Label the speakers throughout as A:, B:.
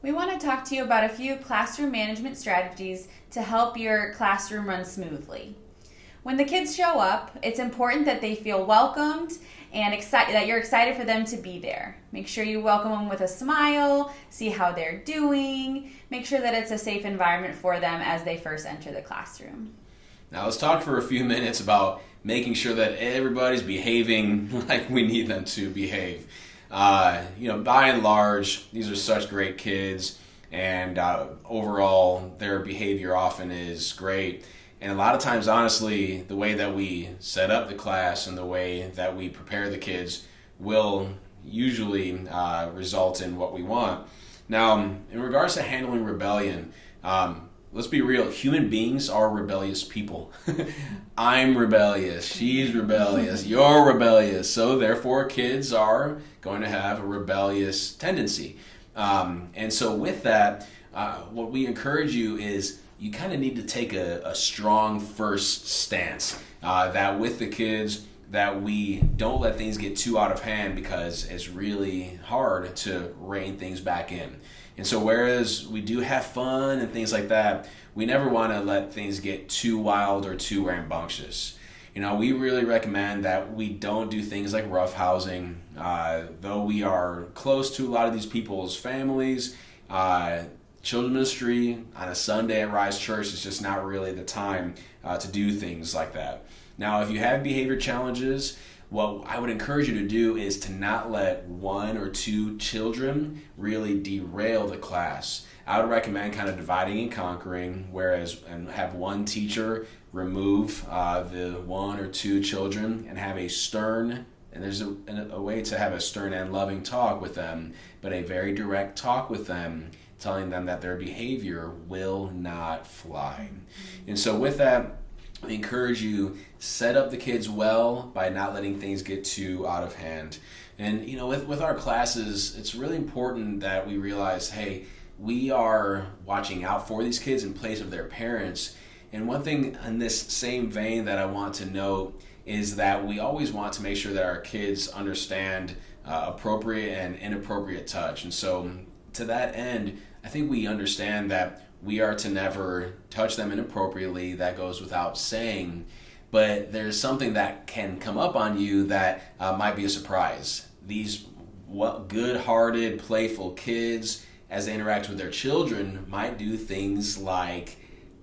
A: We want to talk to you about a few classroom management strategies to help your classroom run smoothly. When the kids show up, it's important that they feel welcomed and that you're excited for them to be there. Make sure you welcome them with a smile, see how they're doing, make sure that it's a safe environment for them as they first enter the classroom.
B: Now let's talk for a few minutes about making sure that everybody's behaving like we need them to behave. By and large, these are such great kids, and overall, their behavior often is great. And a lot of times, honestly, the way that we set up the class and the way that we prepare the kids will usually result in what we want. Now, in regards to handling rebellion, let's be real. Human beings are rebellious people. I'm rebellious. She's rebellious. You're rebellious. So therefore, kids are going to have a rebellious tendency. And so with that, what we encourage you is you kind of need to take a strong first stance that with the kids that we don't let things get too out of hand, because it's really hard to rein things back in. And so whereas we do have fun and things like that, we never want to let things get too wild or too rambunctious. We really recommend that we don't do things like roughhousing. Though we are close to a lot of these people's families, children's ministry on a Sunday at Rise Church is just not really the time to do things like that. Now, if you have behavior challenges, what I would encourage you to do is to not let one or two children really derail the class. I would recommend kind of dividing and conquering, and have one teacher remove the one or two children and have a stern, and there's a way to have a stern and loving talk with them, but a very direct talk with them, telling them that their behavior will not fly. And so with that, we encourage you, set up the kids well by not letting things get too out of hand. And with our classes, it's really important that we realize, hey, we are watching out for these kids in place of their parents. And one thing in this same vein that I want to note is that we always want to make sure that our kids understand appropriate and inappropriate touch. And so to that end, I think we understand that we are to never touch them inappropriately. That goes without saying. But there's something that can come up on you that might be a surprise. These good-hearted, playful kids, as they interact with their children, might do things like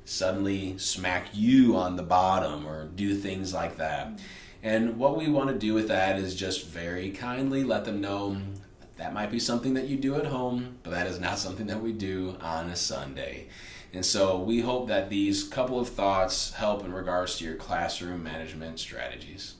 B: suddenly smack you on the bottom or do things like that. And what we want to do with that is just very kindly let them know that might be something that you do at home, but that is not something that we do on a Sunday. And so we hope that these couple of thoughts help in regards to your classroom management strategies.